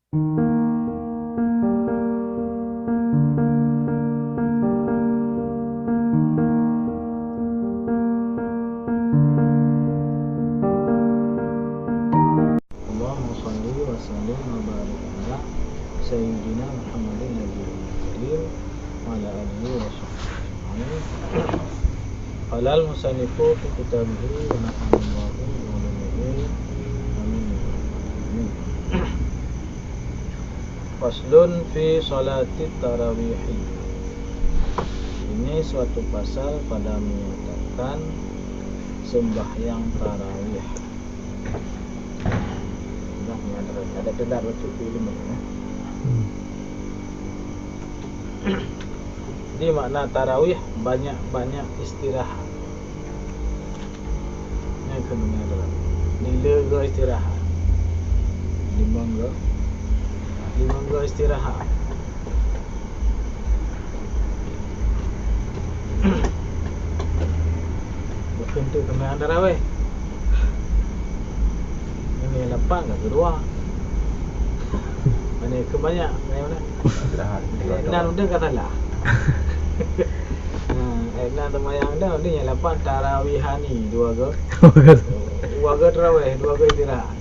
Allahumma shalli wa sallim wa barik ala sayyidina Muhammadin nabiyil karim wa ala alihi wa sahbihi. Halal musannifu fi kitabihi wa nafa'allahu wa ulumihi. Amin. Faslun fi salati tarawih. Ini suatu pasal pada menyatakan sembahyang tarawih. Ada benar baca ilmu ya. Jadi makna tarawih banyak istirahat. Ini kena dalam. Nila ke istirahat. Lima ke istirahat. Bukan tu kena tarawih. Ini lapang ke kedua. Mana kebanyak mana? Istirahat. Dan udah kata lah. Nah, temayang dah dia yang lapan tarawihani dua ke tarawih, dua ke istirahat.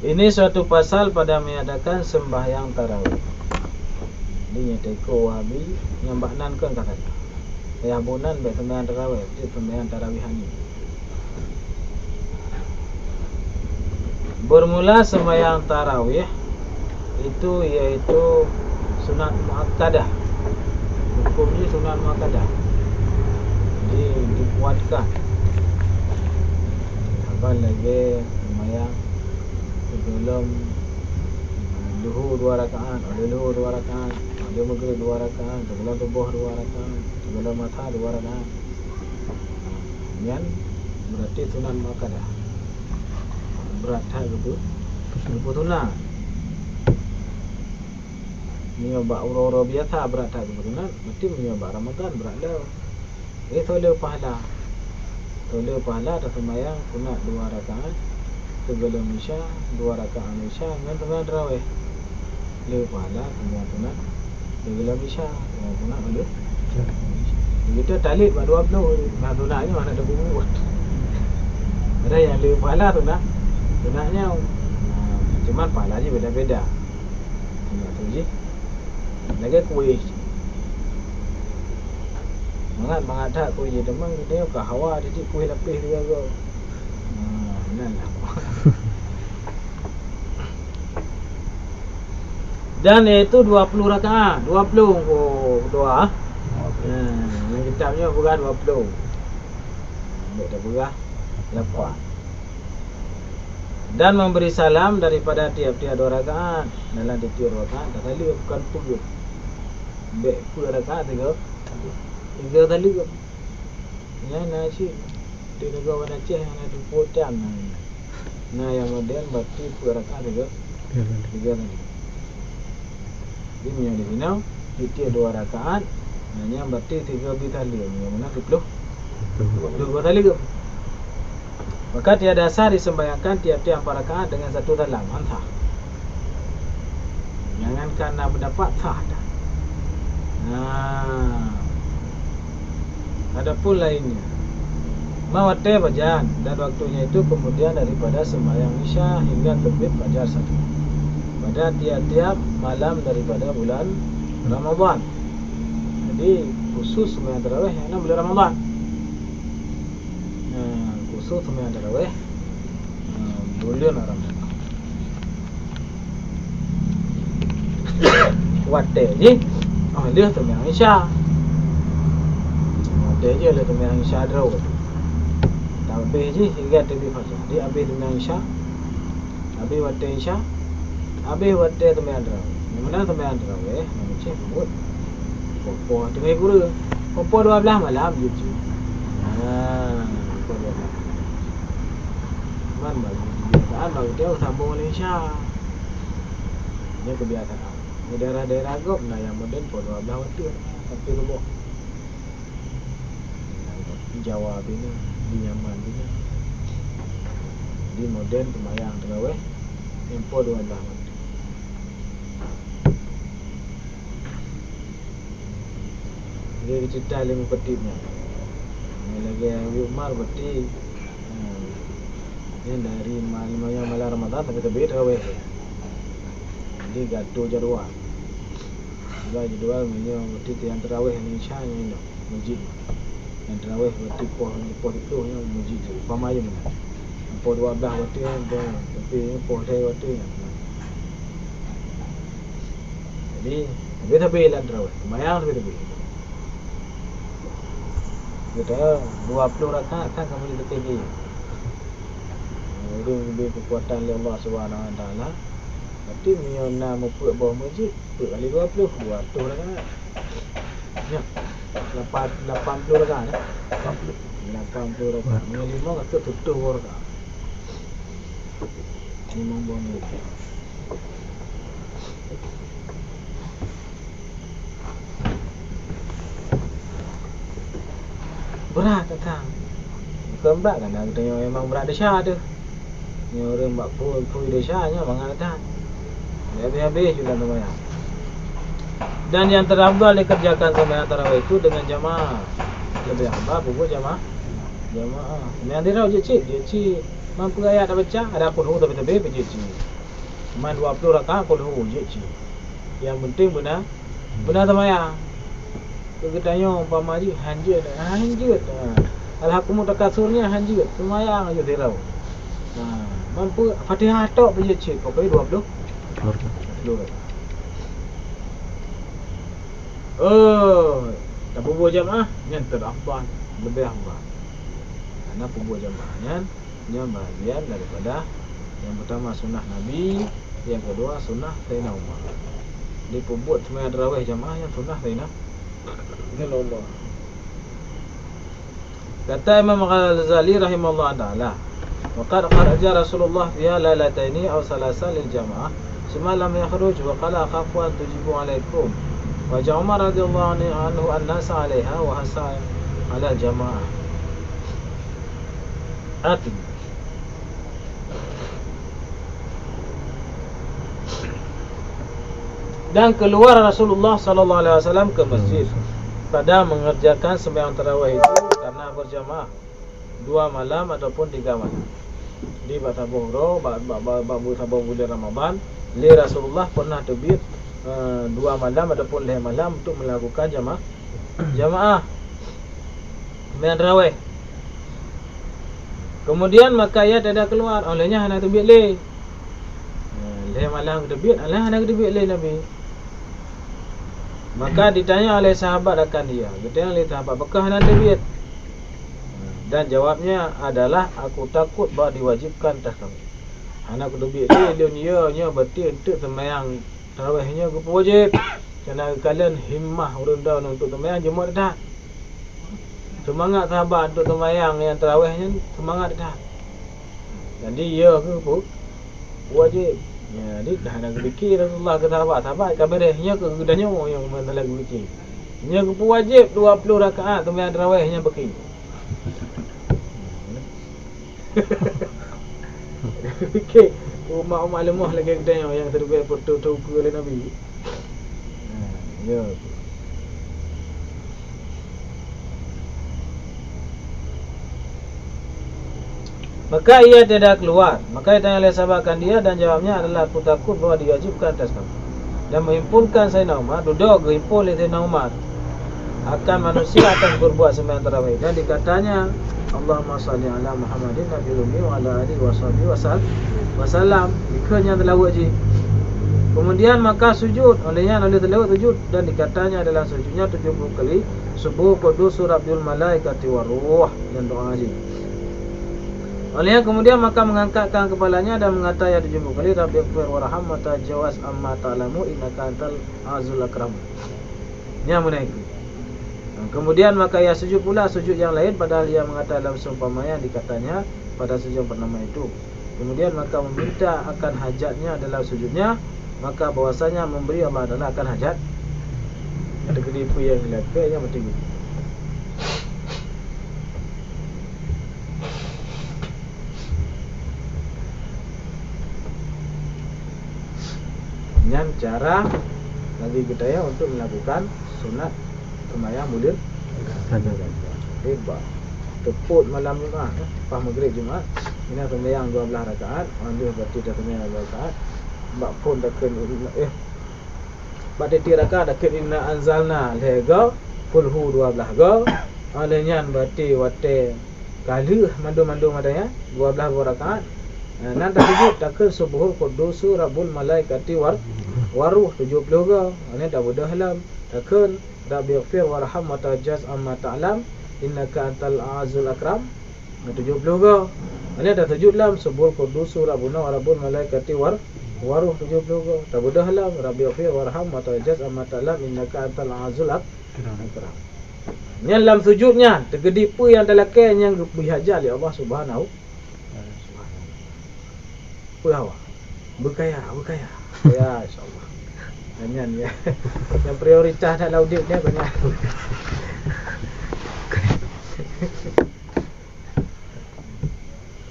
Ini suatu pasal pada mengadakan sembahyang tarawih. Dia teko Wahabi yang baknan kan kata. Ya bunan baik sembahyang tarawih, dia sembahyang tarawihani. Bermula sembahyang tarawih itu yaitu sunat muakkadah. Hukumnya sunat muakkadah. Jadi dikuatkan. Apa lagi sembahyang sebelum duhur 2 rakaat, ada duhur 2 rakaat, ada maghrib 2 rakaat, sebelum subuh 2 rakaat, sebelum matha 2 rakaat. Ini berarti sunat muakkadah. Berat tak gitu. Kebetulan menyobak ura-ura biasa berat tak kebetulan. Mesti menyobak Ramadan berat dah. Toleh pahala. Toleh pahala atas sembahyang sunat 2 rakaat sebelum isya, 2 rakaat isya dengan sembahyang tarawih. Le pahala sembahyang sunat sebelum isya, sunat boleh. Begitu talib 20. Nah sunatnya mana ada buku. Ada yang le pahala sunat. Sunatnya cuma pahalanya beda-beda. Sunat tu je. Lagi kuih. Mangat tak kuih je demang dia ke hawa jadi kuih lapis dia ke. Nah. Dan itu 20 rakaat. 20 doa. Yang kitabnya bukan 20. Ambil dah berah lepas. Dan memberi salam daripada tiap-tiap 2 rakaat. Dalam tiap 2 rakaat tak kali bukan puluh. Ambil 10 rakaat 3 kali ke. Ya nak cik. Dia negara mana cik yang ada potan. Nah yang modern berarti 10 rakaat 3 kali. Ini yang di sini tiap 2 rakaat. Yang berarti 3 kali. Yang mana 10? 2 kali ke. Maka tiada sah disembahyangkan tiap-tiap 4 rakaat dengan 1 salam. Antah. Jangankan nak mendapat sah dah. Adapun lainnya mawate bajan dan waktunya itu kemudian daripada sembahyang isya hingga terbit fajar 1 pada tiap-tiap malam daripada bulan Ramadan. Jadi khusus sembahyang tarawih yang bulan Ramadan. Khusus sembahyang tarawih bulan Ramadan. Wate je. Dia sembahyang isya. Wate je le sembahyang isya draw. Habis je hingga terbit fajar. Dia habis sembahyang isya. Habis wate isya. Habis wate sembahyang tarawih. Mana sembahyang tarawih? Macam buat. Popo tengah guru. Popo 12 malam je. Man bagi kebiasaan bagi dia sambung dengan isya. Ini kebiasaan. Di daerah-daerah Agop nah yang moden pun 12 waktu tapi rubuh. Di Jawa bina, di Yaman bina. Jadi moden sembahyang tarawih tempoh 12 waktu. Dia cerita ilmu petipnya. Lagi Abi Umar berarti yang dari malam Ramadan sampai terbit tarawih. Jadi gaduh jadual. Jadual punya berarti yang tarawih ni Isya ni masjid. Yang tarawih berarti poh itu yang masjid pamaya ni. Poh 12 waktu yang tapi poh saya waktu yang. Jadi habis lah tarawih. Sembahyang habis. Kita 20 rakaat kan kamu di tepi. Itu lebih kekuatan oleh Allah SWT. Berarti miona mupuk bawah masjid 10 kali 20 rakaat. Ya. 80 rakaat. 80 rakaat. Minimal kata 70 rakaat. Memang boleh. Berat datang. Bukan berat kan kita memang berat desya tu. Ni orang buat pui desyanya mangan datang. Habis juga sembahyang. Dan yang terafdal dikerjakan sembahyang tarawih itu dengan jamaah. Lebih apa buat jamaah? Jamaah. Sembahyang tarawih je cik. Mampu ayat dah baca, ada qul tapi je cik. Cuma 20 rakaat qul je cik. Yang penting benar sembahyang. Kita tanya umpama je hanjut. Al-hakumu takasurnya hanjut. Semayang aja dirau. Mampu Fatihah tok je cik. Pokoknya 20. Dah bubuh jamaah yang terafdal, lebih afdal. Karena bubuh jamaahnya bagian daripada yang pertama sunnah Nabi, yang kedua sunnah Sayyidina Umar. Di pembuat sembahyang tarawih jamaah yang sunnah Sayyidina Allah. Kata Imam Al-Ghazali rahimahullah ta'ala, waqad kharaja Rasulullah fiha lailataini aw salasan lil jamaah semalam yakhruj wa qala akhafu an tujibu alaikum wa Umar radhiyallahu anhu an-nas 'alaiha wa hasa 'ala jamaah. Dan keluar Rasulullah sallallahu alaihi wasallam ke masjid pada mengerjakan sembahyang tarawih itu karena berjamaah 2 malam ataupun 3 malam. Di Batabuhro babu bulan Ramadan, li Rasulullah pernah terbit 2 malam ataupun 5 malam untuk melakukan jamaah sembahyang tarawih. Kemudian maka ia tidak keluar, olehnya hendak terbit le. 5 malam terbit, hendak terbit le Nabi. Maka ditanya oleh sahabat akan dia. Ditanya oleh sahabat, apakah hendak terbit? Dan jawabnya adalah, aku takut bahawa diwajibkan atas kami. Anak terbit dia berarti untuk sembahyang tarawihnya wajib. Kerana kalian himmah rendah untuk sembahyang Jumaat dah. Semangat sahabat untuk sembahyang yang tarawihnya semangat dah. Jadi ya ke apa? Wajib. Ya, dia dah nak fikir Rasulullah ke sahabat kabarnya ke gedahnya yang mana lagi fikir. Nya ke wajib 20 rakaat sembahyang tarawihnya beki. Fikir umat lemah lagi gedahnya yang terbaik foto oleh Nabi. Ya. Maka ia tidak keluar. Maka ditanya oleh sahabat akan dia dan jawabnya adalah, aku takut bahawa diwajibkan atas kamu. Dan menghimpunkan Sayyidina Umar, duduk himpun oleh Sayyidina Umar akan manusia akan berbuat sembahyang tarawih. Dan dikatanya, Allahumma salli ala Muhammadin nabiyil ummi wa ala alihi washabihi wasallam. Dikanya telah wajib. Kemudian maka sujud olehnya telah sujud dan dikatanya adalah sujudnya 70 kali subuh qudus surah bil malaikati waruh dan doa haji. Olehnya kemudian maka mengangkatkan kepalanya dan mengata ya 70 kali, Rabbighfir warham wa tajawaz amma ta'lamu innaka antal azizul akram. Yang menaiki. Kemudian maka ia sujud pula sujud yang lain padahal ia mengata dalam seumpamanya dikatanya pada sujud pertama itu. Kemudian maka meminta akan hajatnya adalah sujudnya, maka bahwasanya memberi Allah adalah akan hajat. Ada ketipu yang dilakukan yang penting. Nyan cara Nabi kita untuk melakukan sunat sembahyang bulan hebat. Teput malam Jumaat, lepas maghrib Jumaat, ini sembahyang 12 rakaat, mandu berarti dah sembahyang 12 rakaat. Bak pun takkan bak teti rakaat takkan inna anzalna lega fulhu 12 go. Alenyan berarti wate kali mandu madanya 12 rakaat. Nan tajud takkan subuhul qudusu rabbul malaikati waruh 70 go. Ini dah budah halam takkan rabbi ighfir warham wa tajaz amma ta'lam innaka antal azul akram 70 go. Ini dah tajud lam subuhul qudusu rabbuna rabbul malaikati waruh 70 go. Tak budah halam rabbi ighfir warham wa tajaz amma ta'lam innaka antal azul akram. Yang dalam sujudnya tergedi pu yang dalakan yang berhajar oleh Allah Subhanahu wa berkaya ya insyaallah. Banyak ya. Yang prioritas dalam audit dia banyak.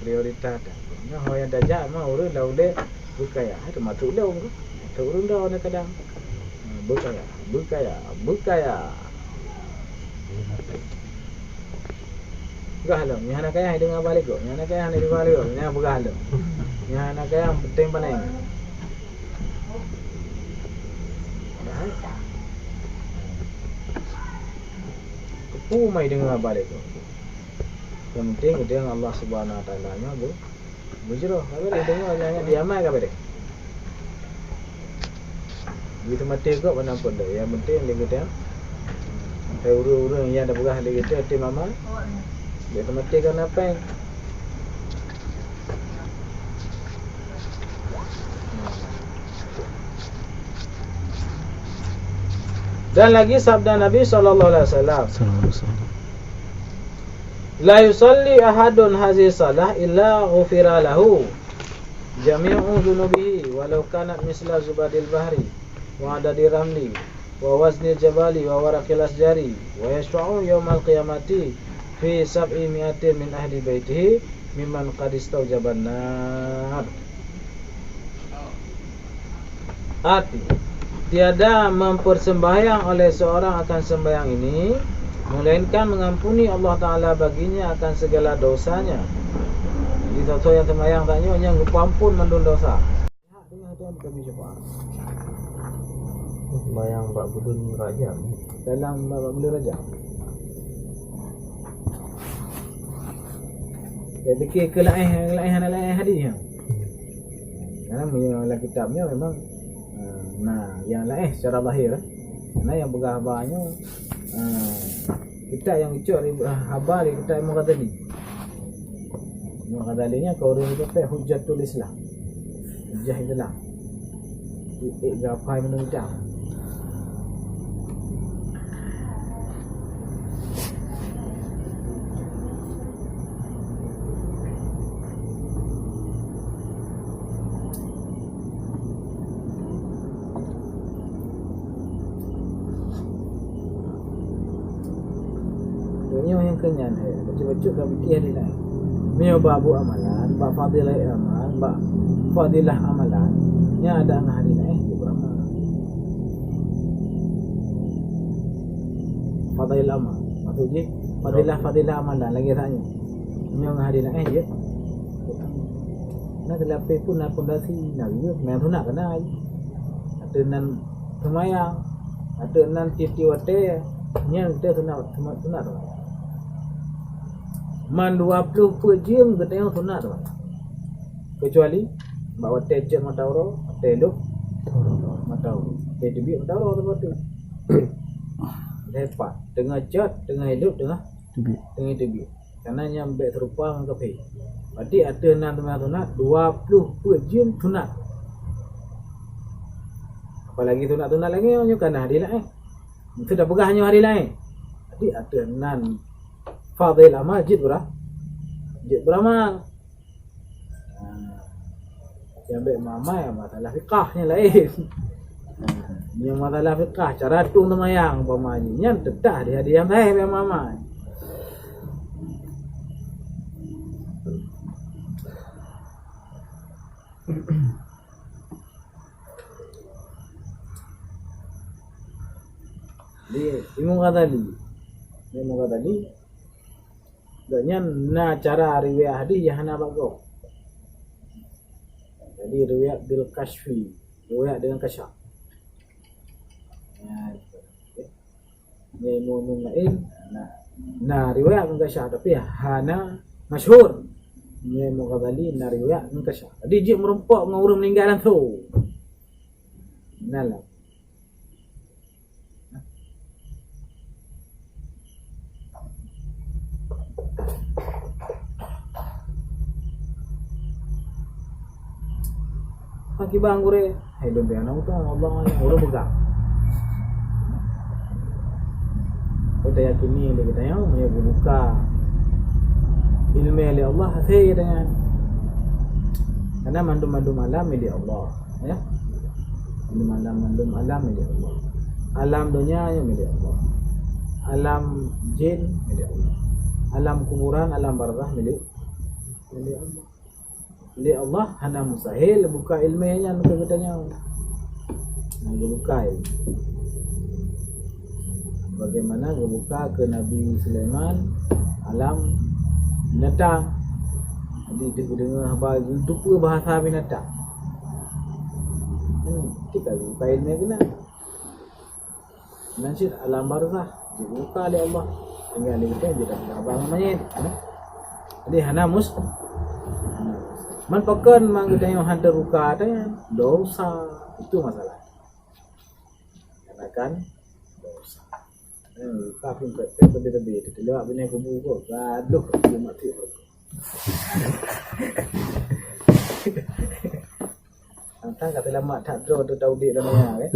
Prioritas dah. Nah, yang dajak mah urang dah udah berkaya. Itu masuk dah orang. Turun dah orang kadang. Berkaya. Gahalam, yang nak kaya dengar balik kok. Yang nak kaya ni dengar balik kok. Yang bergahalam. Yang nak kaya penting paling. Kepu mai dengar balik kok. Yang penting dia Allah Subhanahu Wa Taala nya bujro. Kalau dia dengar dia amal ke apa? Begitu mati kok mana pun dah. Yang penting dia kata urang-urang yang dah berah dia kata tim amal. Dia mati kan apa? Dan lagi sabda Nabi sallallahu alaihi wasallam. La yusalli ahadun hazihi salah illa ghufira lahu jami'u dhunubihi walau kanat misla zubadil bahri wa adadi ramli wa wazni jabali wa waraqil asjari wa yashfa'u yawmal qiyamati fi 700 min ahli baitihi mimman qad istawjaban nar. Arti tiada mempersembahyang oleh seorang akan sembahyang ini melainkan mengampuni Allah Ta'ala baginya akan segala dosanya. Jadi tahu yang sembahyang tanya yang ampun mandun dosa. Sembahyang bab budun raja dalam bab budun raja. Dia fikir ke lain hadis. Karena dalam kitabnya memang yang lain secara lahir. Karena yang bergabarnya kita yang ucap habar kita yang Mughazali. Mughazalinya kau orang itu Hujjatul Islam. Hujjah Islam. Gapai menurut dia. Yang kenyan baca-baca dah fikir hari lain. Mio babu amalan, bab fadilah amalan, bab fadilah amalan. Nya ada hari lain berapa? Fadilah amal. Maksudnya fadilah amalan lagi tanya. Mio hari lain je. Nak terlape pun nak pondasi nak dia main tu nak kena. Ada nan semayang, ada nan tiwate, nya kita sunat tu. Man 20 per jam kita yang sunat tu. Kecuali bawa tejek matawro, teluk matawro. Tejek matawro tu. Lepas tengah cat, tengah hidup, tengah tebi. Karena yang baik serupa dengan kafe. Berarti ada nan sunat 20 per jam sunat. Apalagi sunat lagi hanya kan hari lain. Itu dah pegah hanya hari lain. Jadi ada nan fadil amal jid beramal. Yang baik mamai masalah fiqahnya lain. Yang masalah fiqah cara tung semayang umpamanya tetah dia diam yang mamai. Imam Ghazali Doknya na cara riwayat hadis yang hana bagus. Jadi riwayat bil kashfi, riwayat dengan kasyaf. Ni Imam lain na riwayat dengan kasyaf tapi hana masyhur. Ni Imam Ghazali na riwayat dengan kasyaf. Jadi dia merompak dengan orang meninggal tu. Nalah. Pagi bang gure, hai dong dia nak Allah yang orang pegang. Kita yakini kita yang punya buka ilmu oleh Allah saya dengan karena mandum alam milik Allah, ya. Mandum alam milik Allah. Alam dunia yang milik Allah. Alam jin milik Allah. Alam kuburan, alam barzah milik Allah. Li Allah hana mustahil buka ilmunya untuk katanya. Buka ilmu. Bagaimana buka ke Nabi Sulaiman alam binatang. Jadi dia dengar apa bahasa binatang. Kita buka ilmu kena. Nanti alam barzah dibuka oleh Allah. Tinggal kita dia dah abang namanya. Jadi hana man pakan mang kita yang hantar buka ada dosa itu masalah. Katakan dosa. Kafir lebih itu lewat bina kubu kok. Gaduh dia mati. Antang kata lama tak draw tu tahu dia namanya kan.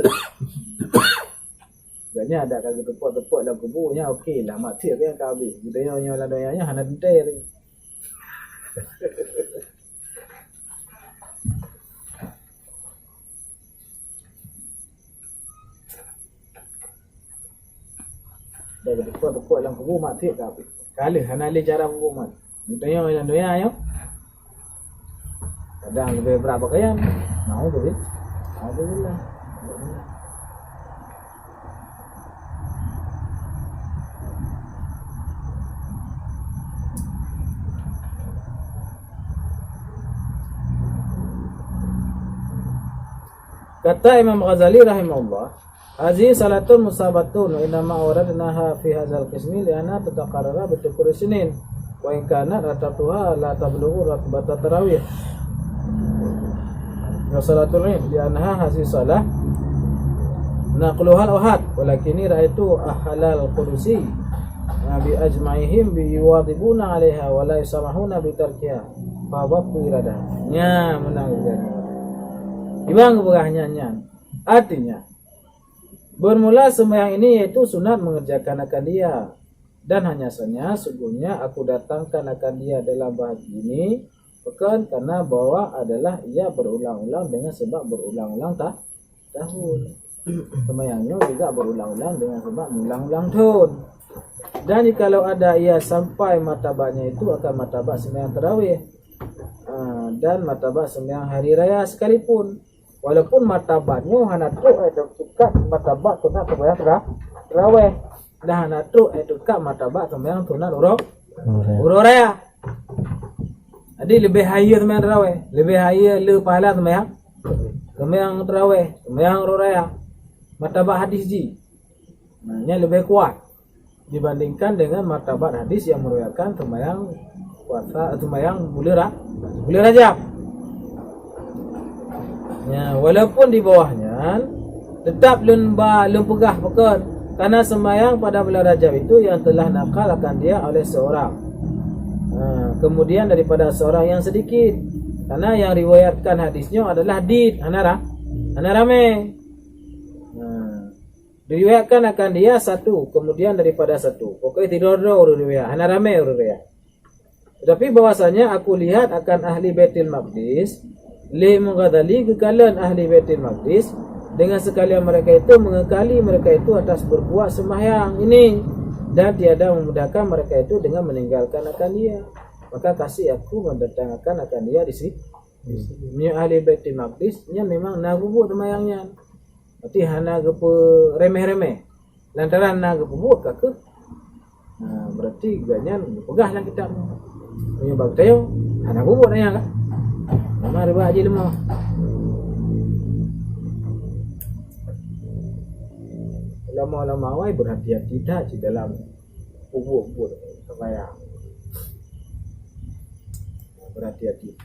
Banyak ada kata tepuk dalam kubunya okeylah mati kan kau habis. Kita yang ladanya hana dentai. Dah tepuk dalam kubur mati ke apa? Kala hana le cara kubur mati. Doya yo. Kadang lebih berapa kaya? Mau tu kan? Alhamdulillah. Kata Imam Ghazali rahimahullah, Hazi salatun musabatun wa inama awradnaha fi hadzal qismi li'anna tataqarrara bi tukur sinin wa in kana ratatuha la tablughu ratbata tarawih. Wa salatul id li'annaha hazi salah naqluha al-ahad walakini ra'aitu ahlal qudusi bi ajma'ihim bi yuwadibuna 'alaiha wa la yusamahuna bi tarkiha fa waqtu iradah. Nya menang dia. Ibang berahnya. Artinya bermula sembahyang ini yaitu sunat mengerjakan akan dia. Dan hanya saja sungguhnya aku datangkan akan dia dalam bahagi ini bukan karena bahwa adalah ia berulang-ulang dengan sebab berulang-ulang tahun. Sembahyangnya juga berulang-ulang dengan sebab mengulang-ulang tahun. Dan jikalau ada ia sampai martabatnya itu akan martabat sembahyang tarawih dan martabat sembahyang hari raya sekalipun. Walaupun martabatnya hana tu dekat martabat sunat sembahyang tarawih. Dah hana tu dekat martabat sembahyang sunat urut raya. Jadi lebih higher sembahyang tarawih, lebih higher le pahala sembahyang tarawih, sembahyang urut raya. Martabat hadis ji. Nya lebih kuat dibandingkan dengan martabat hadis yang meriwayatkan sembahyang puasa sembahyang bulan Rajab. Ya, walaupun di bawahnya tetap lun pegah pekan karena sembahyang pada bulan Rajab itu yang telah nakalkan dia oleh seorang. Kemudian daripada seorang yang sedikit karena yang riwayatkan hadisnya adalah hadis hana ramai. Diriwayatkan akan dia satu, kemudian daripada satu. Pokoknya tidak ada orang riwayat, hana ramai orang riwayat. Tetapi bahwasanya aku lihat akan ahli Baitul Maqdis li Ghazali kekalan ahli Baitul Maqdis dengan sekalian mereka itu mengekali mereka itu atas berbuat sembahyang ini dan tiada memudahkan mereka itu dengan meninggalkan akan dia. Maka kasih aku mendatangkan akan dia di sini. Ahli Baitul Maqdis nya memang nak buat sembahyangnya. Berarti hana gepe remeh-remeh. lantaran nak pebut ke berarti ganyan pegahlah kita punya bag tayo anak pebut nanya kan nama riba haji lemah. Lama-lama awai berhati-hati dah di dalam pebut supaya berhati-hati.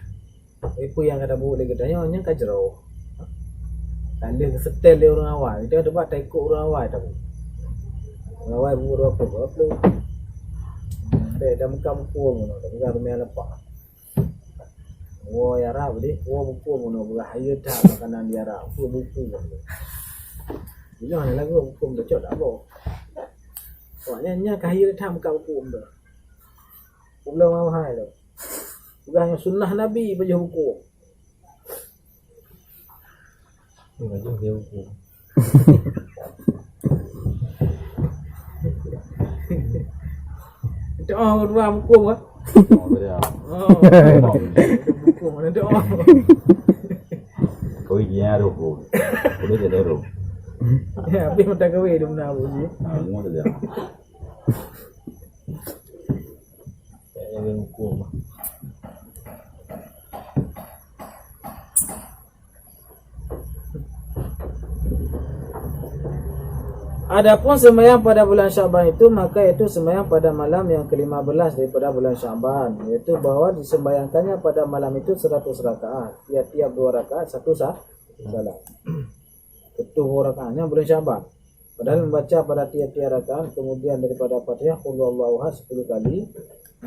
Itu yang ada buat lagi tanya hanya kacau. Tanda kesetel dia orang awal. Dia ada buat tak ikut orang awal tak. Orang awal buat apa? Dah muka-muka mana. Dah muka rumah lepak. Wah ya Arab ni. Wah buku mana. Berhaya tak makanan di Arab. Buku mana. Bila mana lagu buku mana cok tak apa. Soalnya kahir tak muka buku mana. Belum mahal tu. Bukan sunnah Nabi baca buku. Baca buku. Doa dua buku ah. Oh, buku mana doa. Kau ini ada buku. Boleh jadi ada. Ya, tapi mata kau itu mana buku? Semua ada. Ada buku. Adapun sembahyang pada bulan Syaban itu, maka itu sembahyang pada malam yang ke-15 daripada bulan Syaban, iaitu bahawa disembahyangkannya pada malam itu 100 rakaat, tiap-tiap 2 rakaat satu salat. Ketuh rakaatnya bulan Syaban. Padahal membaca pada tiap-tiap rakaat kemudian daripada Fatihah qul huwallahu ahad 10 kali,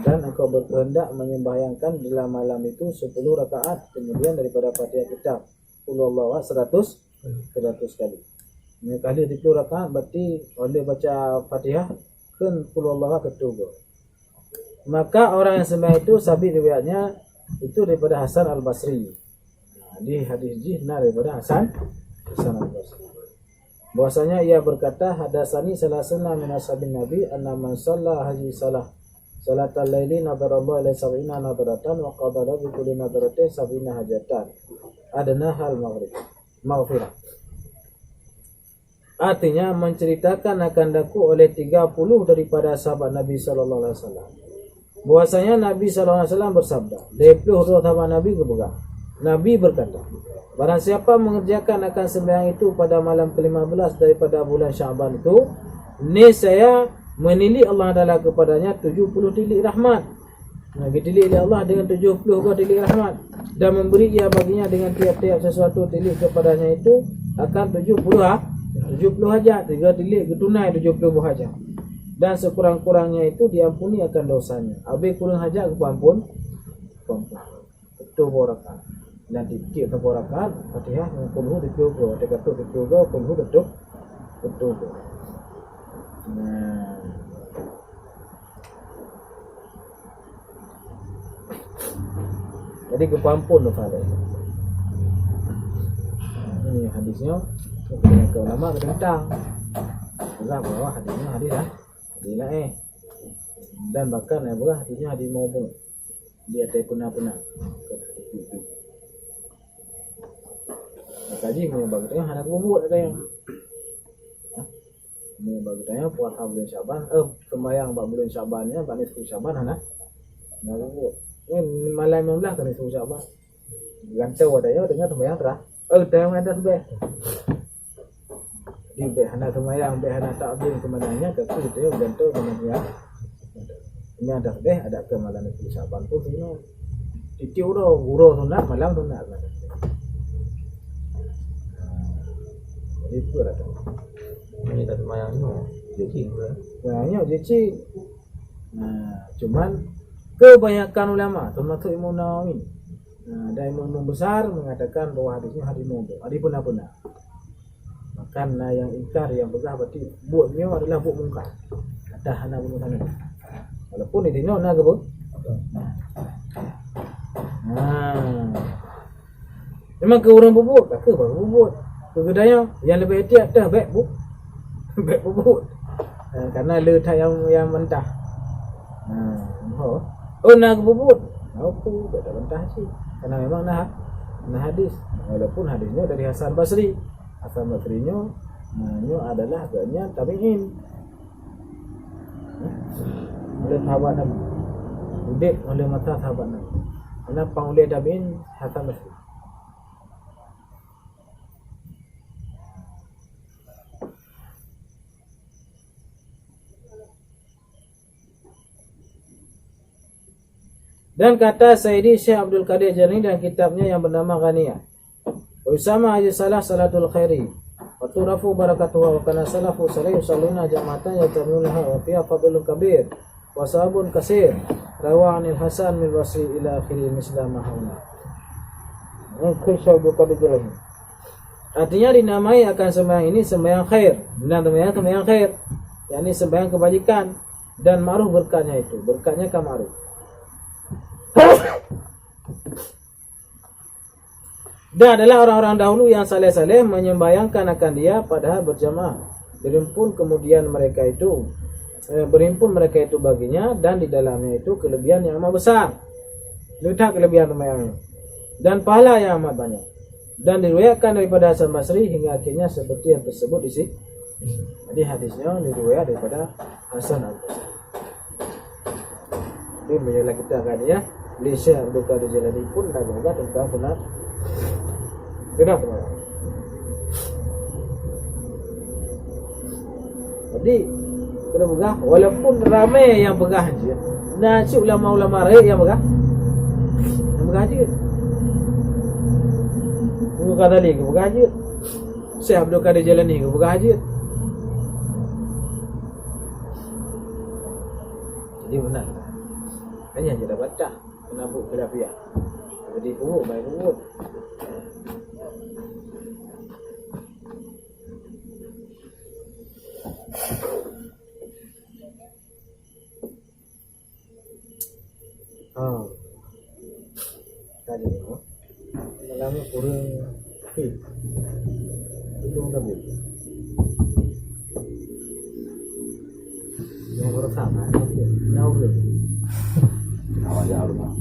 dan engkau berkehendak menyembahyangkan dalam malam itu 10 rakaat kemudian daripada Fatihah kitab qul huwallahu ahad 100 kali. Kali 30 rakaat berarti oleh baca Fatihah kan qul huwallahu ketujuh. Maka orang yang sembahyang itu sabit riwayatnya itu daripada Hasan Al-Basri. Di hadis jihna daripada Hasan Al-Basri. Bahwasanya ia berkata hadasani salasana min ashabin nabi anna man shalla haji salatal laili nadarallahu ila sab'ina nadaratan wa qadara bi kulli nadaratin sab'ina hajatan adana hal maghfirah. Artinya menceritakan akan daku oleh 30 daripada sahabat Nabi sallallahu alaihi wasallam. Bahwasanya Nabi sallallahu alaihi wasallam bersabda, 20 sahabat Nabi kepegang. Nabi berkata, barang siapa mengerjakan akan sembahyang itu pada malam ke-15 daripada bulan Syaban itu, niscaya menilik Allah Taala kepadanya 70 tilik rahmat. Ditilik oleh Allah dengan 70 tilik rahmat, dan memberi ia baginya dengan tiap-tiap sesuatu tilik kepadanya itu akan 70 hajat, 3 tilik tunai 70 hajat. Dan sekurang-kurangnya itu diampuni akan dosanya. Habis kurang hajat kepampun. Betul rakaat. Dan tiap rakaat Fatihah dengan qul dipiogo, dekat tu dipiogo qul betul. Nah. Jadi kepampun dosa dia. Ini hadisnya. Kemudian ke ulama tentang juga bahwa hadisnya hadis dan bahkan hadisnya hadis maupun dia tak pernah kaji menyebabkan yang hendak membuat ada yang menyebabkan puasa bulan Syaban sembahyang bulan Syabannya pada nisfu Syaban hendak membuat ini malam 15 kan nisfu Syaban gantau ada ya dengan sembahyang terah dah ada sembahyang di behana sembahyang behana takbir kemananya ke tu dia gantau dengan dia ini ada ke malam nisfu Syaban tu sebenarnya titiu guru sunat malam sunat itu lah. Ini tak semayangnya, jeci pula. Semayangnya jeci. Cuman kebanyakan ulama, termasuk Imam Nawawi, dan imam besar mengatakan bahawa hadisnya hadis maudhu', hadis benar-benar. Makan yang ingkar yang begah berarti buatnya adalah buat mungkar. Kata anak bunuh sana. Walaupun itu nak ke bu? Memang ke orang bubut, tak ke baru bubut. Kedaya yang lebih hati dah baik bubut. Karena letak yang mentah. Nak bubut. Aku tak mentah sih. Karena memang nah hadis. Walaupun hadisnya dari Hasan Basri. Hasan Basrinya Ini adalah agaknya tabi'in. Oleh sahabat Nabi. Udip oleh mata sahabat Nabi. Kenapa oleh tabi'in Hasan Basri? Dan kata Sayyidi Syekh Abdul Qadir Jilani dalam kitabnya yang bernama Ghaniyah, wa yusama hadhihi salah salatul khairi wa turafu barakatuha wa kana salafu salih yusalluna jama'atan yatamunaha wa fiha fadlun kabir wa sabun kasir rawa anil Hasan min Basri ila akhiri misla mahuna. Syekh Abdul Qadir Jilani artinya dinamai akan sembahyang ini sembahyang khair. Benar sembahyang khair, yakni sembahyang kebajikan dan ma'ruf berkatnya itu, berkatnya ka ma'ruf. Dan adalah orang-orang dahulu yang saleh-saleh menyembayangkan akan dia padahal berjamaah. Berhimpun mereka itu baginya, dan di dalamnya itu kelebihan yang amat besar. Lihat kelebihan sembahyangnya dan pahala yang amat banyak. Dan diriwayatkan daripada Hasan Basri hingga akhirnya seperti yang tersebut di sini. Jadi hadisnya diriwayat daripada Hasan Al-Basri. Ini menjelaskan kita akan ya. Syekh Abdul Qadir Jilani pun dah juga tentang kenapa? Jadi kena begah, walaupun ramai yang begah je. Nah, si ulama-ulama rakyat yang begah je. Muka tadi ke begah je. Syekh Abdul Qadir Jilani ke begah je. Jadi benar. Hanya je dah baca. Menabuk khilafiyah. Jadi urut baik urut. Tadi tu malam kurang fit. Itu enggak betul. Yang bersama dia. Tahu ke? Awak jauh rumah.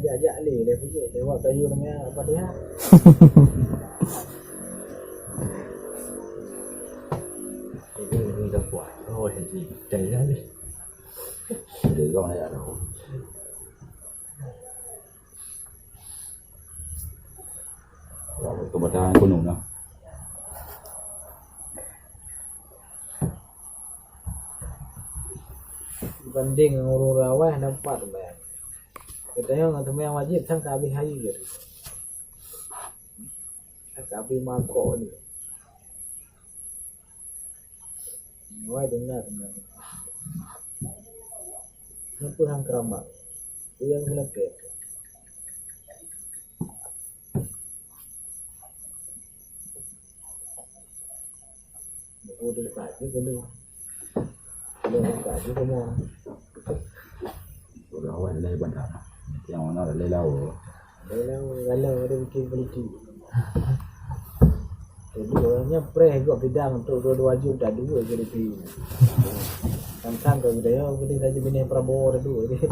Ajak Ali dia pergi lewat kayu dengan apa dia. Ini dah kuat. Oh, ini cari lagi. Để con này ở đâu? Rồi, có bật ra con nụ nào? Banding dengan urut rawah nampak tu bayang. Katanya orang tu yang wajib sang kabih hayu je. Sang kabih mangkok ni. Wai dengar. Nampu hang keramat. Itu yang kelakar. Boleh kaji boleh. Boleh kaji semua. Rồi awak lay bandar. Yang mana lay lau. Galau ada bikin politi. Jadi orangnya preh juga bidang untuk dua-dua juta dua jadi pi. Kan kalau dia boleh saja bini Prabowo ada dua dia.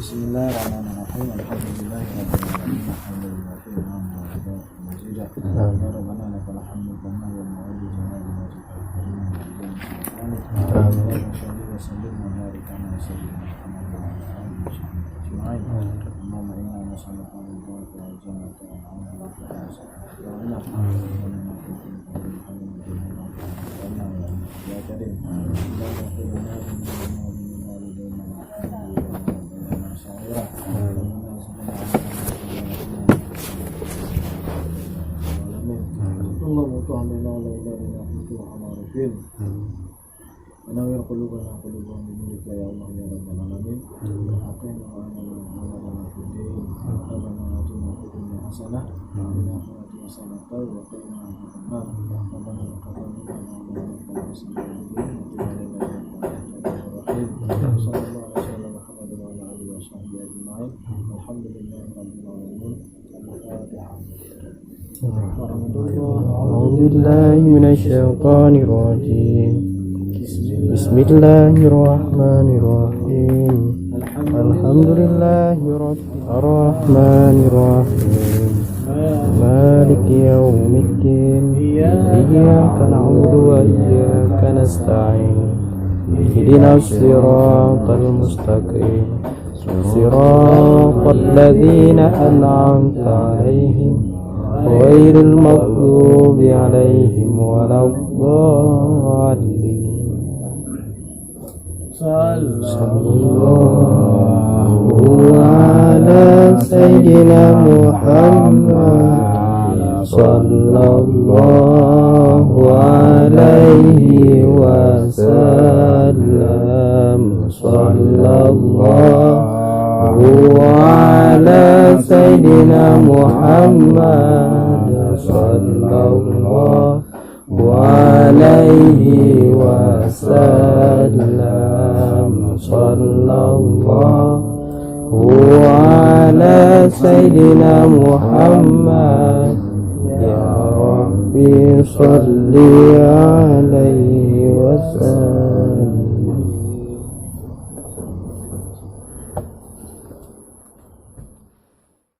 Bismillahirrahmanirrahim. Alhamdulillahirabbil alamin. Rabbana lakal hamdu kama yanbaghi li jalali wajhika Anawir qulubana quluban bidzikra ya Allah ya rabbal alamin. Atina wa lana wa lana fid din. Rabbana atina fid dunya hasanah wa fil akhirati الحسنة وقنا عذاب النار ربنا تقبل منا إنك أنت السميع العليم وتب علينا صلى الله عليه وسلم محمد وعلى آله وصحبه أجمعين الحمد لله رب العالمين الفاتحة أعوذ بالله من الشيطان الرجيم بسم الله الرحمن الرحيم الحمد لله رب الرحمن الرحيم مالك يوم الدين إياك نعبد وإياك نستعين اهدنا الصراط المستقيم صراط الذين أنعمت عليهم غير المغضوب عليهم ولا الضالين صلى الله على سيدنا محمد صلى الله عليه وسلم صلى الله على سيدنا محمد صلى الله عليه وسلم صلى الله على سيدنا محمد يا ربي صل عليه وسلم